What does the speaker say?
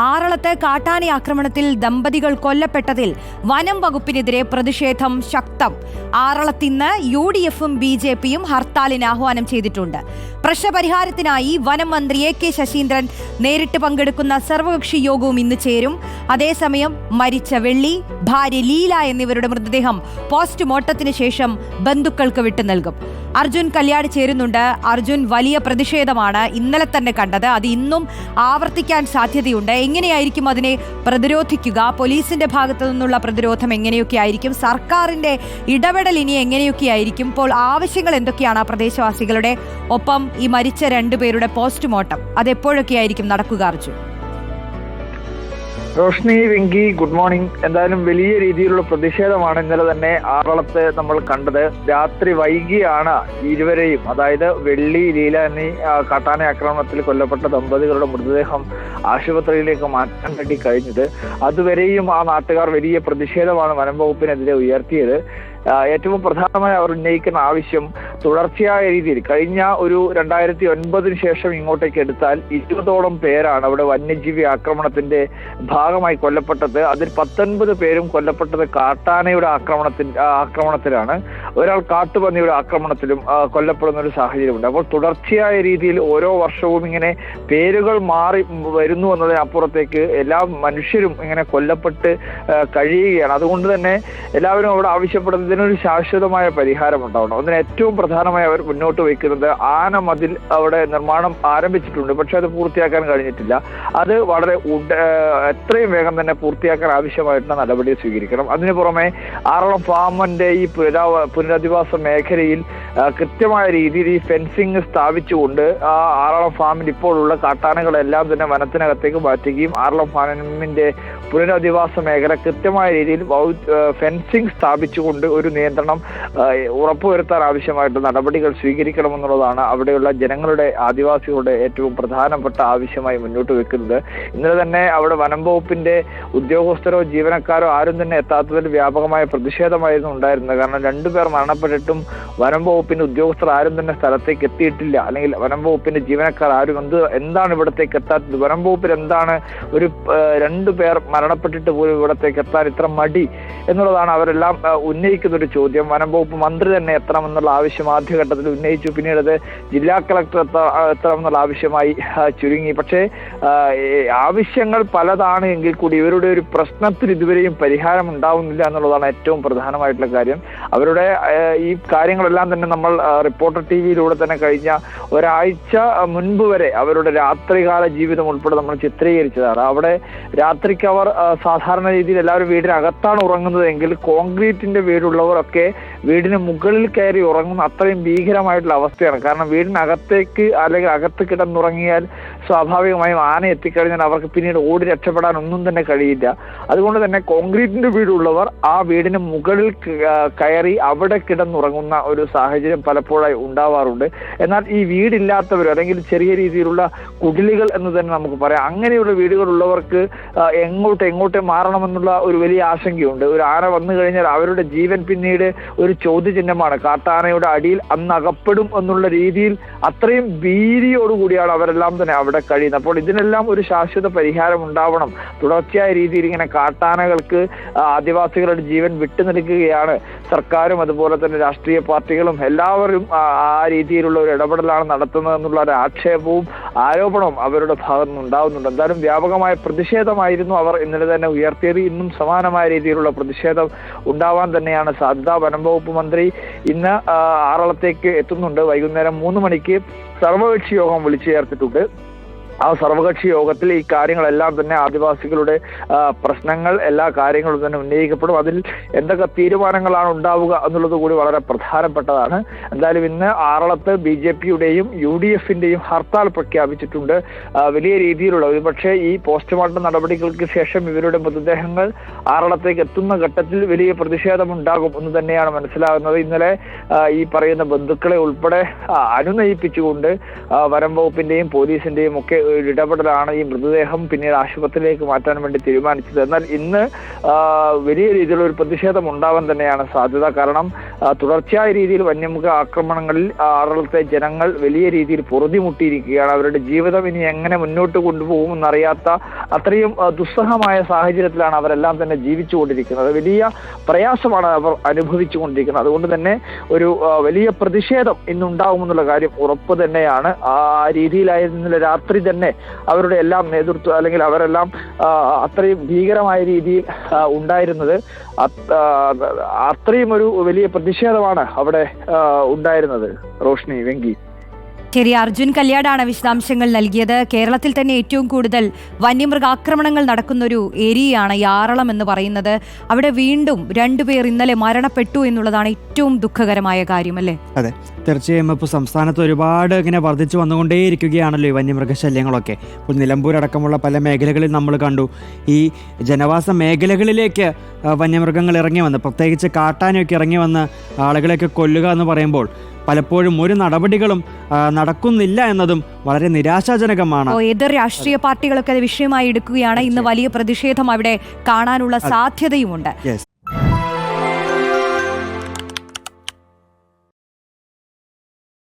ആറളത്ത് കാട്ടാന ആക്രമണത്തിൽ ദമ്പതികൾ കൊല്ലപ്പെട്ടതിൽ വനം വകുപ്പിനെതിരെ പ്രതിഷേധം ശക്തം. ആറളത്തിന്ന് UDF-ഉം BJP-യും ഹർത്താലിന് ആഹ്വാനം ചെയ്തിട്ടുണ്ട്. പ്രശ്നപരിഹാരത്തിനായി വനം മന്ത്രി AK ശശീന്ദ്രൻ നേരിട്ട് പങ്കെടുക്കുന്ന സർവകക്ഷി യോഗവും ഇന്ന് ചേരും. അതേസമയം മരിച്ച വെള്ളി, ഭാര്യ ലീല എന്നിവരുടെ മൃതദേഹം പോസ്റ്റ്മോർട്ടത്തിന് ശേഷം ബന്ധുക്കൾക്ക് വിട്ടു നൽകും. അർജുൻ കല്യാട് ചേരുന്നുണ്ട്. അർജുൻ, വലിയ പ്രതിഷേധമാണ് ഇന്നലെ തന്നെ കണ്ടത്. അത് ഇന്നും ആവർത്തിക്കാൻ സാധ്യതയുണ്ട്. എങ്ങനെയായിരിക്കും അതിനെ പ്രതിരോധിക്കുക? പോലീസിന്റെ ഭാഗത്തു നിന്നുള്ള പ്രതിരോധം എങ്ങനെയൊക്കെ ആയിരിക്കും? സർക്കാരിന്റെ ഇടപെടൽ ഇനി എങ്ങനെയൊക്കെ ആയിരിക്കും? ഇപ്പോൾ ആവശ്യങ്ങൾ എന്തൊക്കെയാണ് പ്രദേശവാസികളുടെ? ഒപ്പം ഈ മരിച്ച രണ്ടുപേരുടെ പോസ്റ്റ്മോർട്ടം അതെപ്പോഴൊക്കെ ആയിരിക്കും നടക്കുക? അർജുൻ. Roshni, Venki, good morning. എന്തായാലും വലിയ രീതിയിലുള്ള പ്രതിഷേധമാണ് ഇന്നലെ തന്നെ ആറളത്ത് നമ്മൾ കണ്ടത്. രാത്രി വൈകിയാണ് ഇരുവരെയും, അതായത് വെള്ളി, ലീല എന്നീ കാട്ടാന ആക്രമണത്തിൽ കൊല്ലപ്പെട്ട ദമ്പതികളുടെ മൃതദേഹം ആശുപത്രിയിലേക്ക് മാറ്റാൻ വേണ്ടി കഴിഞ്ഞത്. അതുവരെയും ആ നാട്ടുകാർ വലിയ പ്രതിഷേധമാണ് വനം വകുപ്പിനെതിരെ ഉയർത്തിയത്. ഏറ്റവും പ്രധാനമായി അവർ ഉന്നയിക്കുന്ന ആവശ്യം തുടർച്ചയായ രീതിയിൽ കഴിഞ്ഞ ഒരു 2009 ശേഷം ഇങ്ങോട്ടേക്ക് എടുത്താൽ 20ഓളം പേരാണ് അവിടെ വന്യജീവി ആക്രമണത്തിന്റെ ഭാഗമായി കൊല്ലപ്പെട്ടത്. അതിൽ 19 പേരും കൊല്ലപ്പെട്ടത് കാട്ടാനയുടെ ആക്രമണത്തിലാണ്. ഒരാൾ കാട്ടുപന്നിയുടെ ആക്രമണത്തിലും കൊല്ലപ്പെടുന്ന ഒരു സാഹചര്യമുണ്ട്. അപ്പോൾ തുടർച്ചയായ രീതിയിൽ ഓരോ വർഷവും ഇങ്ങനെ പേരുകൾ മാറി വരുന്നു എന്നതിനപ്പുറത്തേക്ക് എല്ലാ മനുഷ്യരും ഇങ്ങനെ കൊല്ലപ്പെട്ട് കഴിയുകയാണ്. അതുകൊണ്ട് തന്നെ എല്ലാവരും അവിടെ ആവശ്യപ്പെടുന്നത് ഇതിനൊരു ശാശ്വതമായ പരിഹാരം ഉണ്ടാവണം. അതിന് ഏറ്റവും പ്രധാനമായി അവർ മുന്നോട്ട് വയ്ക്കുന്നത് ആന മതിൽ അവിടെ നിർമ്മാണം ആരംഭിച്ചിട്ടുണ്ട്, പക്ഷെ അത് പൂർത്തിയാക്കാൻ കഴിഞ്ഞിട്ടില്ല. അത് വളരെ എത്രയും വേഗം തന്നെ പൂർത്തിയാക്കാൻ ആവശ്യമായിട്ടുള്ള നടപടി സ്വീകരിക്കണം. അതിനു പുറമെ ആറളം ഫാമിന്റെ ഈ പുനരധിവാസ മേഖലയിൽ കൃത്യമായ രീതിയിൽ ഈ ഫെൻസിങ് സ്ഥാപിച്ചുകൊണ്ട് ആ ആറളം ഫാമിൽ ഇപ്പോഴുള്ള കാട്ടാനകളെല്ലാം തന്നെ വനത്തിനകത്തേക്ക് മാറ്റുകയും ആറളം ഫാമിന്റെ പുനരധിവാസ മേഖല കൃത്യമായ രീതിയിൽ ഫെൻസിങ് സ്ഥാപിച്ചുകൊണ്ട് ഒരു നിയന്ത്രണം ഉറപ്പുവരുത്താൻ ആവശ്യമായിട്ട് നടപടികൾ സ്വീകരിക്കണമെന്നുള്ളതാണ് അവിടെയുള്ള ജനങ്ങളുടെ, ആദിവാസികളുടെ ഏറ്റവും പ്രധാനപ്പെട്ട ആവശ്യമായി മുന്നോട്ട് വെക്കുന്നത്. ഇന്നലെ തന്നെ അവിടെ വനം വകുപ്പിന്റെ ഉദ്യോഗസ്ഥരോ ജീവനക്കാരോ ആരും തന്നെ എത്താത്തതിൽ വ്യാപകമായ പ്രതിഷേധമായിരുന്നു ഉണ്ടായിരുന്നത്. കാരണം 2 പേർ മരണപ്പെട്ടിട്ടും വനം വകുപ്പിന്റെ ഉദ്യോഗസ്ഥർ ആരും തന്നെ സ്ഥലത്തേക്ക് എത്തിയിട്ടില്ല, അല്ലെങ്കിൽ വനം വകുപ്പിന്റെ ജീവനക്കാർ ആരും എന്താണ് ഇവിടത്തേക്ക് എത്താത്തത്? വനം വകുപ്പിൽ എന്താണ് ഒരു 2 പേർ മരണപ്പെട്ടിട്ട് പോലും ഇവിടത്തേക്ക് എത്താൻ ഇത്ര മടി എന്നുള്ളതാണ് അവരെല്ലാം ഉന്നയിക്കുന്ന ഒരു ചോദ്യം. വനം വകുപ്പ് മന്ത്രി തന്നെ എത്തണമെന്നുള്ള ആവശ്യം ആദ്യഘട്ടത്തിൽ ഉന്നയിച്ചു. പിന്നീട് അത് ജില്ലാ കളക്ടർ എത്തണമെന്നുള്ള ആവശ്യമായി ചുരുങ്ങി. പക്ഷേ ആവശ്യങ്ങൾ പലതാണ് എങ്കിൽ കൂടി ഇവരുടെ ഒരു പ്രശ്നത്തിൽ ഇതുവരെയും പരിഹാരം ഉണ്ടാവുന്നില്ല എന്നുള്ളതാണ് ഏറ്റവും പ്രധാനമായിട്ടുള്ള കാര്യം. അവരുടെ ഈ കാര്യങ്ങളെല്ലാം തന്നെ നമ്മൾ റിപ്പോർട്ടർ TV-യിലൂടെ തന്നെ കഴിഞ്ഞ ഒരാഴ്ച മുൻപ് വരെ അവരുടെ രാത്രികാല ജീവിതം ഉൾപ്പെടെ നമ്മൾ ചിത്രീകരിച്ചതാണ്. അവിടെ രാത്രിക്ക് അവർ സാധാരണ രീതിയിൽ എല്ലാവരും വീടിനകത്താണ് ഉറങ്ങുന്നതെങ്കിൽ കോൺക്രീറ്റിന്റെ വീടുള്ളവരൊക്കെ വീടിന് മുകളിൽ കയറി ഉറങ്ങുന്ന അത്രയും ഭീകരമായിട്ടുള്ള അവസ്ഥയാണ്. കാരണം വീടിനകത്തേക്ക് അല്ലെങ്കിൽ അകത്ത് കിടന്നുറങ്ങിയാൽ സ്വാഭാവികമായും ആന എത്തിക്കഴിഞ്ഞാൽ അവർക്ക് പിന്നീട് ഓടി രക്ഷപ്പെടാൻ ഒന്നും തന്നെ കഴിയില്ല. അതുകൊണ്ട് തന്നെ കോൺക്രീറ്റിന്റെ വീടുള്ളവർ ആ വീടിന് മുകളിൽ കയറി അവിടെ കിടന്നുറങ്ങുന്ന ഒരു സാഹചര്യം പലപ്പോഴായി ഉണ്ടാവാറുണ്ട്. എന്നാൽ ഈ വീടില്ലാത്തവർ, അല്ലെങ്കിൽ ചെറിയ രീതിയിലുള്ള കുടിലുകൾ എന്ന് തന്നെ നമുക്ക് പറയാം, അങ്ങനെയുള്ള വീടുകളുള്ളവർക്ക് എങ്ങോട്ട് മാറണമെന്നുള്ള ഒരു വലിയ ആശങ്കയുണ്ട്. ഒരു ആന വന്നു കഴിഞ്ഞാൽ അവരുടെ ജീവൻ പിന്നീട് ഒരു ചോദ്യചിഹ്നമാണ്. കാട്ടാനയുടെ അടിയിൽ അന്ന് അകപ്പെടും എന്നുള്ള രീതിയിൽ അത്രയും ഭീതിയോടുകൂടിയാണ് അവരെല്ലാം തന്നെ അവിടെ കഴിയുന്നത്. അപ്പോൾ ഇതിനെല്ലാം ഒരു ശാശ്വത പരിഹാരം ഉണ്ടാവണം. തുടർച്ചയായ രീതിയിൽ ഇങ്ങനെ കാട്ടാനകൾക്ക് ആദിവാസികളുടെ ജീവൻ വിട്ടുനിൽക്കുകയാണ് സർക്കാരും അതുപോലെ തന്നെ രാഷ്ട്രീയ പാർട്ടികളും എല്ലാവരും ആ രീതിയിലുള്ള ഒരു ഇടപെടലാണ് നടത്തുന്നത് എന്നുള്ള ഒരു ആക്ഷേപവും ആരോപണവും അവരുടെ ഭാഗത്ത് നിന്ന് ഉണ്ടാവുന്നുണ്ട്. എന്തായാലും വ്യാപകമായ പ്രതിഷേധമായിരുന്നു അവർ ഇന്നലെ തന്നെ ഉയർത്തിയത്. ഇന്നും സമാനമായ രീതിയിലുള്ള പ്രതിഷേധം ഉണ്ടാവാൻ തന്നെയാണ് സാധ്യത. വനം വകുപ്പ് മന്ത്രി ഇന്ന് ആറളത്തേക്ക് എത്തുന്നുണ്ട്. വൈകുന്നേരം 3 മണിക്ക് സർവകക്ഷി യോഗം വിളിച്ചു ചേർത്തിട്ടുണ്ട്. ആ സർവകക്ഷി യോഗത്തിൽ ഈ കാര്യങ്ങളെല്ലാം തന്നെ ആദിവാസികളുടെ പ്രശ്നങ്ങൾ, എല്ലാ കാര്യങ്ങളും തന്നെ ഉന്നയിക്കപ്പെടും. അതിൽ എന്തൊക്കെ തീരുമാനങ്ങളാണ് ഉണ്ടാവുക എന്നുള്ളത് കൂടി വളരെ പ്രധാനപ്പെട്ടതാണ്. എന്തായാലും ഇന്ന് ആറളത്ത് BJP-യുടെയും UDF-ന്റെയും ഹർത്താൽ പ്രഖ്യാപിച്ചിട്ടുണ്ട്. വലിയ രീതിയിലുള്ള, ഒരുപക്ഷെ ഈ പോസ്റ്റ്മോർട്ടം നടപടികൾക്ക് ശേഷം ഇവരുടെ മൃതദേഹങ്ങൾ ആറളത്തേക്ക് എത്തുന്ന ഘട്ടത്തിൽ വലിയ പ്രതിഷേധമുണ്ടാകും എന്ന് തന്നെയാണ് മനസ്സിലാകുന്നത്. ഇന്നലെ ഈ പറയുന്ന ബന്ധുക്കളെ ഉൾപ്പെടെ അനുനയിപ്പിച്ചുകൊണ്ട് വനം വകുപ്പിന്റെയും പോലീസിന്റെയും ഒക്കെ ഇടപെടലാണ് ഈ മൃതദേഹം പിന്നീട് ആശുപത്രിയിലേക്ക് മാറ്റാൻ വേണ്ടി തീരുമാനിച്ചത്. എന്നാൽ ഇന്ന് വലിയ രീതിയിലുള്ള ഒരു പ്രതിഷേധം ഉണ്ടാവാൻ തന്നെയാണ് സാധ്യത. കാരണം തുടർച്ചയായ രീതിയിൽ വന്യമൃഗ ആക്രമണങ്ങളിൽ ആറളത്തെ ജനങ്ങൾ വലിയ രീതിയിൽ പൊറുതിമുട്ടിയിരിക്കുകയാണ്. അവരുടെ ജീവിതം ഇനി എങ്ങനെ മുന്നോട്ട് കൊണ്ടുപോകുമെന്നറിയാത്ത അത്രയും ദുസ്സഹമായ സാഹചര്യത്തിലാണ് അവരെല്ലാം തന്നെ ജീവിച്ചുകൊണ്ടിരിക്കുന്നത്. വലിയ പ്രയാസമാണ് അവർ അനുഭവിച്ചുകൊണ്ടിരിക്കുന്നത്. അതുകൊണ്ട് തന്നെ ഒരു വലിയ പ്രതിഷേധം ഇന്നുണ്ടാകുമെന്നുള്ള കാര്യം ഉറപ്പ് തന്നെയാണ്. ആ രീതിയിലായിരുന്നില്ല രാത്രി തന്നെ അവരുടെ എല്ലാം നേതൃത്വം അല്ലെങ്കിൽ അവരെല്ലാം അത്രയും ഭീകരമായ രീതിയിൽ ഉണ്ടായിരുന്നത്. അത്രയും ഒരു വലിയ പ്രതിഷേധമാണ് അവിടെ ഉണ്ടായിരുന്നത്. റോഷ്നി, വെങ്കി. ശരി, അർജുൻ കല്യാടാണ് വിശദാംശങ്ങൾ നൽകിയത്. കേരളത്തിൽ തന്നെ ഏറ്റവും കൂടുതൽ വന്യമൃഗാക്രമണങ്ങൾ നടക്കുന്ന ഒരു ഏരിയയാണ് ഈ ആറളം എന്ന് പറയുന്നത്. അവിടെ വീണ്ടും 2 പേർ ഇന്നലെ മരണപ്പെട്ടു എന്നുള്ളതാണ് ഏറ്റവും ദുഃഖകരമായ കാര്യം, അല്ലേ? അതെ, തീർച്ചയായും. ഇപ്പോൾ സംസ്ഥാനത്ത് ഒരുപാട് ഇങ്ങനെ വർദ്ധിച്ചു വന്നുകൊണ്ടേയിരിക്കുകയാണല്ലോ ഈ വന്യമൃഗശല്യങ്ങളൊക്കെ. ഇപ്പോൾ നിലമ്പൂർ അടക്കമുള്ള പല മേഖലകളിൽ നമ്മൾ കണ്ടു ഈ ജനവാസ മേഖലകളിലേക്ക് വന്യമൃഗങ്ങൾ ഇറങ്ങി വന്ന്, പ്രത്യേകിച്ച് കാട്ടാനയൊക്കെ ഇറങ്ങി വന്ന് ആളുകളെയൊക്കെ കൊല്ലുക എന്ന് പറയുമ്പോൾ പലപ്പോഴും ഒരു നടപടികളും നടക്കുന്നില്ല എന്നതും വളരെ നിരാശാജനകമാണ്. എതിർ രാഷ്ട്രീയ പാർട്ടികളൊക്കെ അത് വിഷയമായി എടുക്കുകയാണ്. ഇന്ന് വലിയ പ്രതിഷേധം അവിടെ കാണാനുള്ള സാധ്യതയുമുണ്ട്.